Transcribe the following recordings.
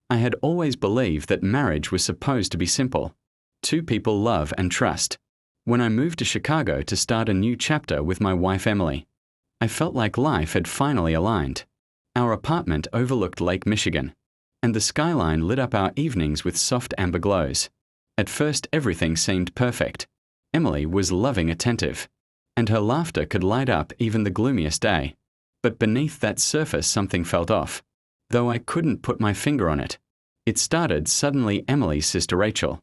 I had always believed that marriage was supposed to be simple. Two people love and trust. When I moved to Chicago to start a new chapter with my wife Emily, I felt like life had finally aligned. Our apartment overlooked Lake Michigan, and the skyline lit up our evenings with soft amber glows. At first, everything seemed perfect. Emily was loving, attentive, and her laughter could light up even the gloomiest day. But beneath that surface, something felt off, though I couldn't put my finger on it. It started suddenly. Emily's sister Rachel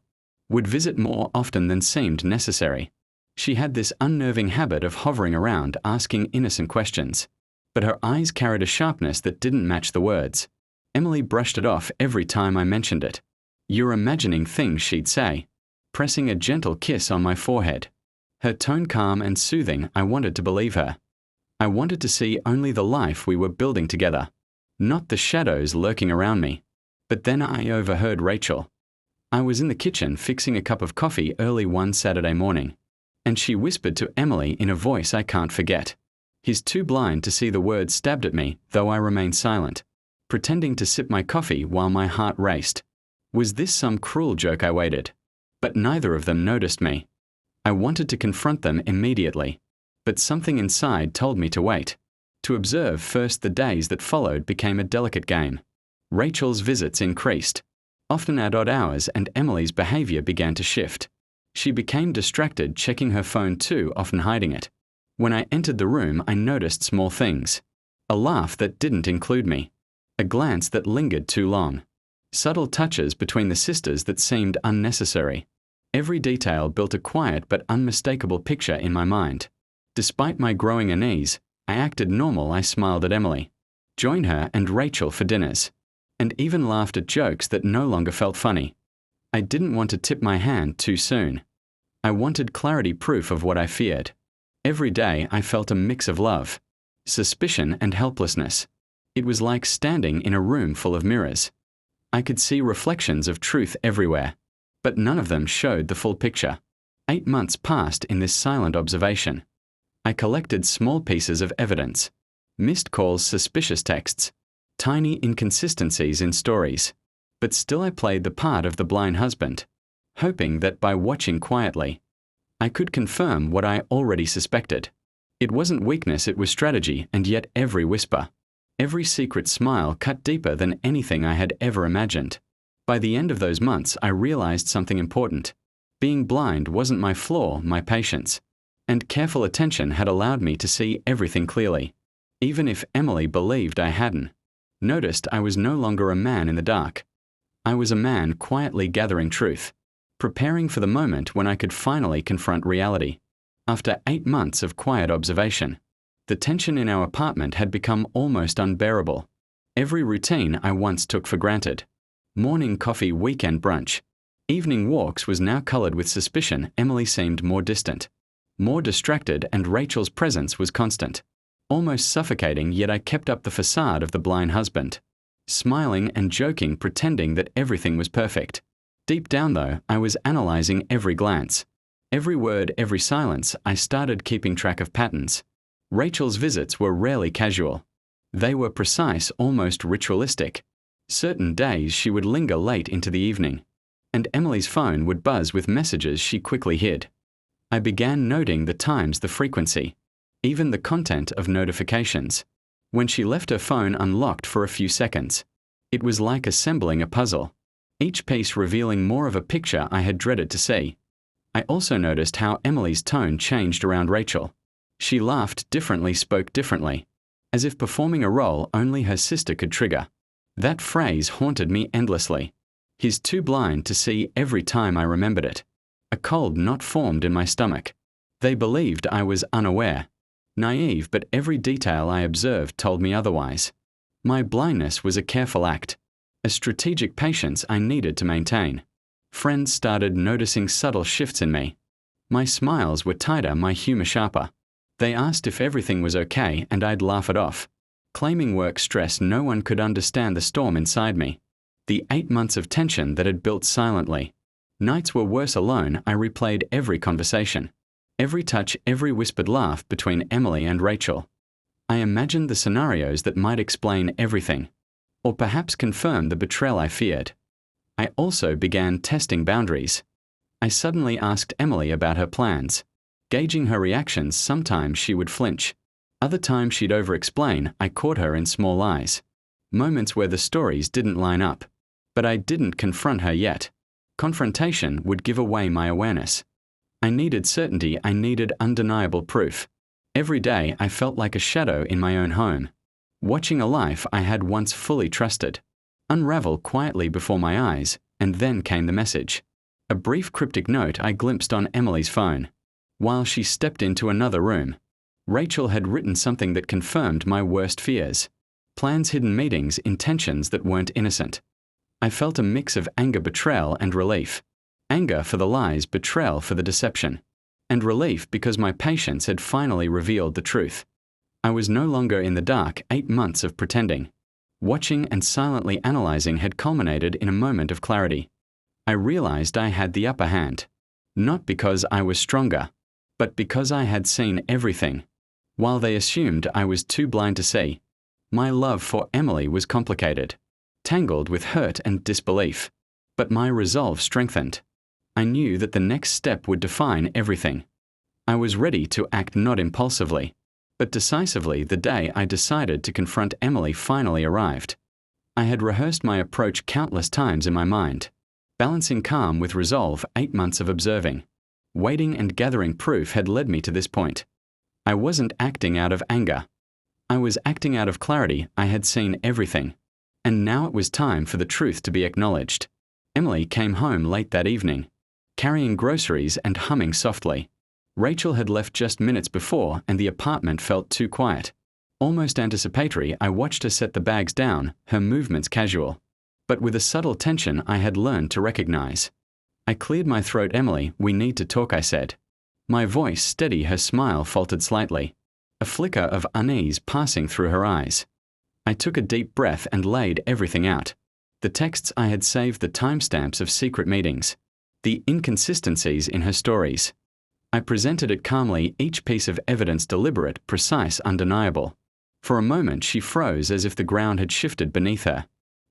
would visit more often than seemed necessary. She had this unnerving habit of hovering around, asking innocent questions, but her eyes carried a sharpness that didn't match the words. Emily brushed it off every time I mentioned it. "You're imagining things," she'd say, pressing a gentle kiss on my forehead. Her tone calm and soothing. I wanted to believe her. I wanted to see only the life we were building together, not the shadows lurking around me. But then I overheard Rachel. I was in the kitchen fixing a cup of coffee early one Saturday morning, and she whispered to Emily in a voice I can't forget. "He's too blind to see," the words stabbed at me, though I remained silent, pretending to sip my coffee while my heart raced. Was this some cruel joke? I waited. But neither of them noticed me. I wanted to confront them immediately, but something inside told me to wait, to observe first. The days that followed became a delicate game. Rachel's visits increased, often at odd hours, and Emily's behavior began to shift. She became distracted, checking her phone too often, hiding it. When I entered the room, I noticed small things. A laugh that didn't include me. A glance that lingered too long. Subtle touches between the sisters that seemed unnecessary. Every detail built a quiet but unmistakable picture in my mind. Despite my growing unease, I acted normal. I smiled at Emily, joined her and Rachel for dinners, and even laughed at jokes that no longer felt funny. I didn't want to tip my hand too soon. I wanted clarity, proof of what I feared. Every day I felt a mix of love, suspicion, and helplessness. It was like standing in a room full of mirrors. I could see reflections of truth everywhere, but none of them showed the full picture. 8 months passed in this silent observation. I collected small pieces of evidence: missed calls, suspicious texts, tiny inconsistencies in stories. But still I played the part of the blind husband, hoping that by watching quietly, I could confirm what I already suspected. It wasn't weakness, it was strategy, and yet every whisper, every secret smile cut deeper than anything I had ever imagined. By the end of those months, I realized something important. Being blind wasn't my flaw, my patience and careful attention had allowed me to see everything clearly. Even if Emily believed I hadn't noticed, I was no longer a man in the dark. I was a man quietly gathering truth, preparing for the moment when I could finally confront reality. After 8 months of quiet observation, the tension in our apartment had become almost unbearable. Every routine I once took for granted, morning coffee, weekend brunch, evening walks, was now colored with suspicion. Emily seemed more distant, more distracted, and Rachel's presence was constant, almost suffocating. Yet I kept up the facade of the blind husband, smiling and joking, pretending that everything was perfect. Deep down, though, I was analyzing every glance, every word, every silence. I started keeping track of patterns. Rachel's visits were rarely casual. They were precise, almost ritualistic. Certain days she would linger late into the evening, and Emily's phone would buzz with messages she quickly hid. I began noting the times, the frequency, even the content of notifications. When she left her phone unlocked for a few seconds, it was like assembling a puzzle, each piece revealing more of a picture I had dreaded to see. I also noticed how Emily's tone changed around Rachel. She laughed differently, spoke differently, as if performing a role only her sister could trigger. That phrase haunted me endlessly. "He's too blind to see." Every time I remembered it, a cold knot formed in my stomach. They believed I was unaware, naive, but every detail I observed told me otherwise. My blindness was a careful act, a strategic patience I needed to maintain. Friends started noticing subtle shifts in me. My smiles were tighter, my humor sharper. They asked if everything was okay, and I'd laugh it off, claiming work stress. No one could understand the storm inside me, the 8 months of tension that had built silently. Nights were worse alone. I replayed every conversation, every touch, every whispered laugh between Emily and Rachel. I imagined the scenarios that might explain everything. or perhaps confirm the betrayal I feared. I also began testing boundaries. I suddenly asked Emily about her plans. Gauging her reactions, sometimes she would flinch. Other times she'd over-explain. I caught her in small lies. Moments where the stories didn't line up. But I didn't confront her yet. Confrontation would give away my awareness. I needed certainty. I needed undeniable proof. Every day I felt like a shadow in my own home, watching a life I had once fully trusted unravel quietly before my eyes, and then came the message. A brief cryptic note I glimpsed on Emily's phone. While she stepped into another room, Rachel had written something that confirmed my worst fears. Plans, hidden meetings, intentions that weren't innocent. I felt a mix of anger, betrayal, and relief. Anger for the lies, betrayal for the deception. And relief because my patience had finally revealed the truth. I was no longer in the dark. 8 months of pretending, watching and silently analyzing had culminated in a moment of clarity. I realized I had the upper hand. Not because I was stronger, but because I had seen everything, while they assumed I was too blind to see. My love for Emily was complicated, tangled with hurt and disbelief, but my resolve strengthened. I knew that the next step would define everything. I was ready to act not impulsively, but decisively. The day I decided to confront Emily finally arrived. I had rehearsed my approach countless times in my mind, balancing calm with resolve. 8 months of observing, waiting and gathering proof had led me to this point. I wasn't acting out of anger. I was acting out of clarity. I had seen everything, and now it was time for the truth to be acknowledged. Emily came home late that evening, carrying groceries and humming softly. Rachel had left just minutes before, and the apartment felt too quiet. Almost anticipatory, I watched her set the bags down, her movements casual, but with a subtle tension I had learned to recognize. I cleared my throat. "Emily, we need to talk," I said. My voice steady, her smile faltered slightly, a flicker of unease passing through her eyes. I took a deep breath and laid everything out. The texts I had saved, the timestamps of secret meetings, the inconsistencies in her stories. I presented it calmly, each piece of evidence deliberate, precise, undeniable. For a moment she froze as if the ground had shifted beneath her.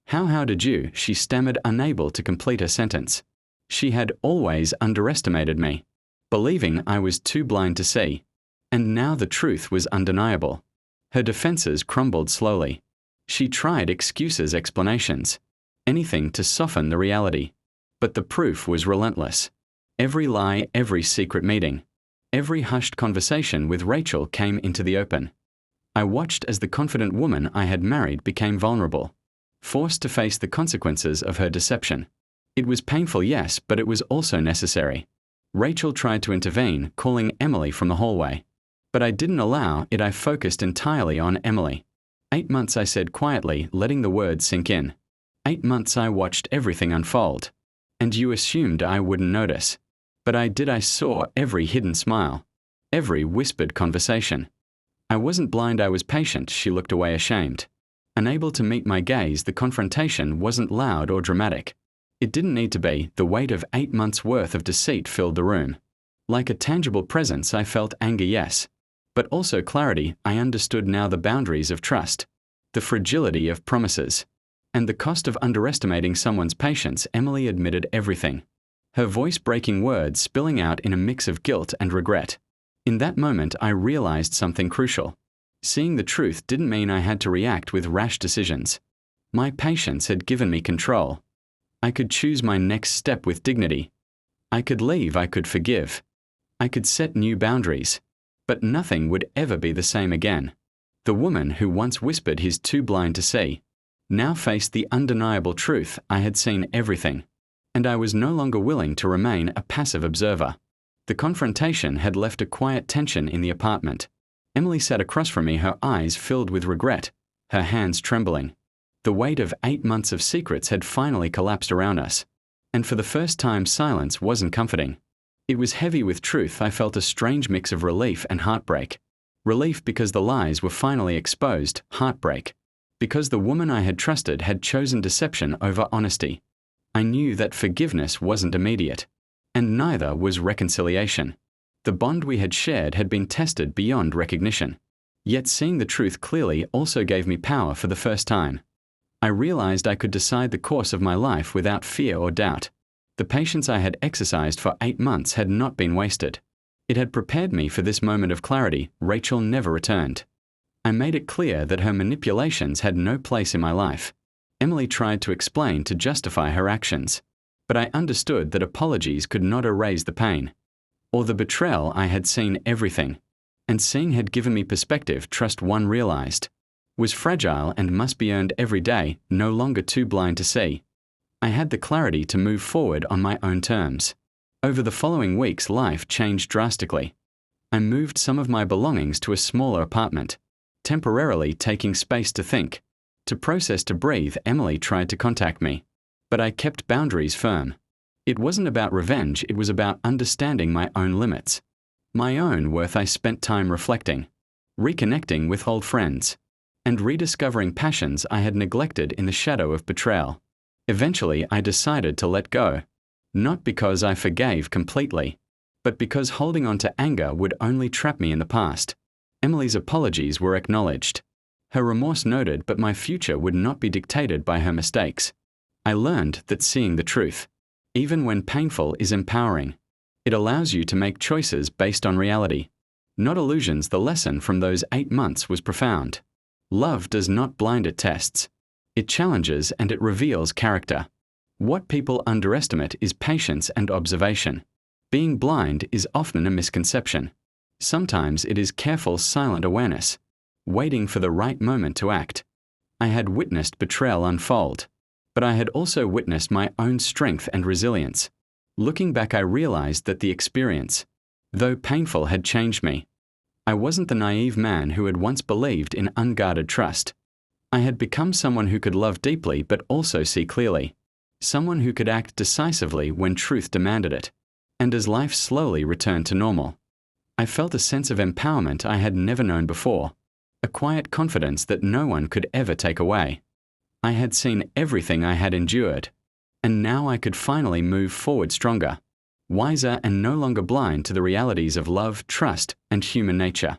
How did you?" she stammered, unable to complete her sentence. She had always underestimated me, believing I was too blind to see. And now the truth was undeniable. Her defenses crumbled slowly. She tried excuses, explanations, anything to soften the reality. But the proof was relentless. Every lie, every secret meeting, every hushed conversation with Rachel came into the open. I watched as the confident woman I had married became vulnerable, forced to face the consequences of her deception. It was painful, yes, but it was also necessary. Rachel tried to intervene, calling Emily from the hallway. But I didn't allow it. I focused entirely on Emily. 8 months, I said quietly, letting the words sink in. 8 months I watched everything unfold. And you assumed I wouldn't notice. But I did. I saw every hidden smile, every whispered conversation. I wasn't blind, I was patient. She looked away ashamed. Unable to meet my gaze, the confrontation wasn't loud or dramatic. It didn't need to be. The weight of 8 months' worth of deceit filled the room. Like a tangible presence, I felt anger, yes, but also clarity. I understood now the boundaries of trust, the fragility of promises, and the cost of underestimating someone's patience. Emily admitted everything, her voice breaking, words spilling out in a mix of guilt and regret. In that moment, I realized something crucial. Seeing the truth didn't mean I had to react with rash decisions. My patience had given me control. I could choose my next step with dignity. I could leave, I could forgive. I could set new boundaries. But nothing would ever be the same again. The woman who once whispered he's too blind to see now faced the undeniable truth. I had seen everything, and I was no longer willing to remain a passive observer. The confrontation had left a quiet tension in the apartment. Emily sat across from me, her eyes filled with regret, her hands trembling. The weight of 8 months of secrets had finally collapsed around us, and for the first time silence wasn't comforting. It was heavy with truth. I felt a strange mix of relief and heartbreak. Relief because the lies were finally exposed, heartbreak because the woman I had trusted had chosen deception over honesty. I knew that forgiveness wasn't immediate, and neither was reconciliation. The bond we had shared had been tested beyond recognition. Yet seeing the truth clearly also gave me power for the first time. I realized I could decide the course of my life without fear or doubt. The patience I had exercised for 8 months had not been wasted. It had prepared me for this moment of clarity. Rachel never returned. I made it clear that her manipulations had no place in my life. Emily tried to explain to justify her actions, but I understood that apologies could not erase the pain. Or the betrayal. I had seen everything, and seeing had given me perspective. Trust, one realized, was fragile and must be earned every day, no longer too blind to see. I had the clarity to move forward on my own terms. Over the following weeks, life changed drastically. I moved some of my belongings to a smaller apartment, temporarily taking space to think, to process, to breathe. Emily tried to contact me, but I kept boundaries firm. It wasn't about revenge, it was about understanding my own limits, my own worth. I spent time reflecting, reconnecting with old friends, and rediscovering passions I had neglected in the shadow of betrayal. Eventually, I decided to let go, not because I forgave completely, but because holding on to anger would only trap me in the past. Emily's apologies were acknowledged, her remorse noted, but my future would not be dictated by her mistakes. I learned that seeing the truth, even when painful, is empowering. It allows you to make choices based on reality, not illusions. The lesson from those 8 months was profound. Love does not blind at tests. It challenges and it reveals character. What people underestimate is patience and observation. Being blind is often a misconception. Sometimes it is careful, silent awareness, waiting for the right moment to act. I had witnessed betrayal unfold, but I had also witnessed my own strength and resilience. Looking back, I realized that the experience, though painful, had changed me. I wasn't the naive man who had once believed in unguarded trust. I had become someone who could love deeply but also see clearly, someone who could act decisively when truth demanded it. And as life slowly returned to normal, I felt a sense of empowerment I had never known before, a quiet confidence that no one could ever take away. I had seen everything I had endured, and now I could finally move forward stronger, wiser, and no longer blind to the realities of love, trust, and human nature.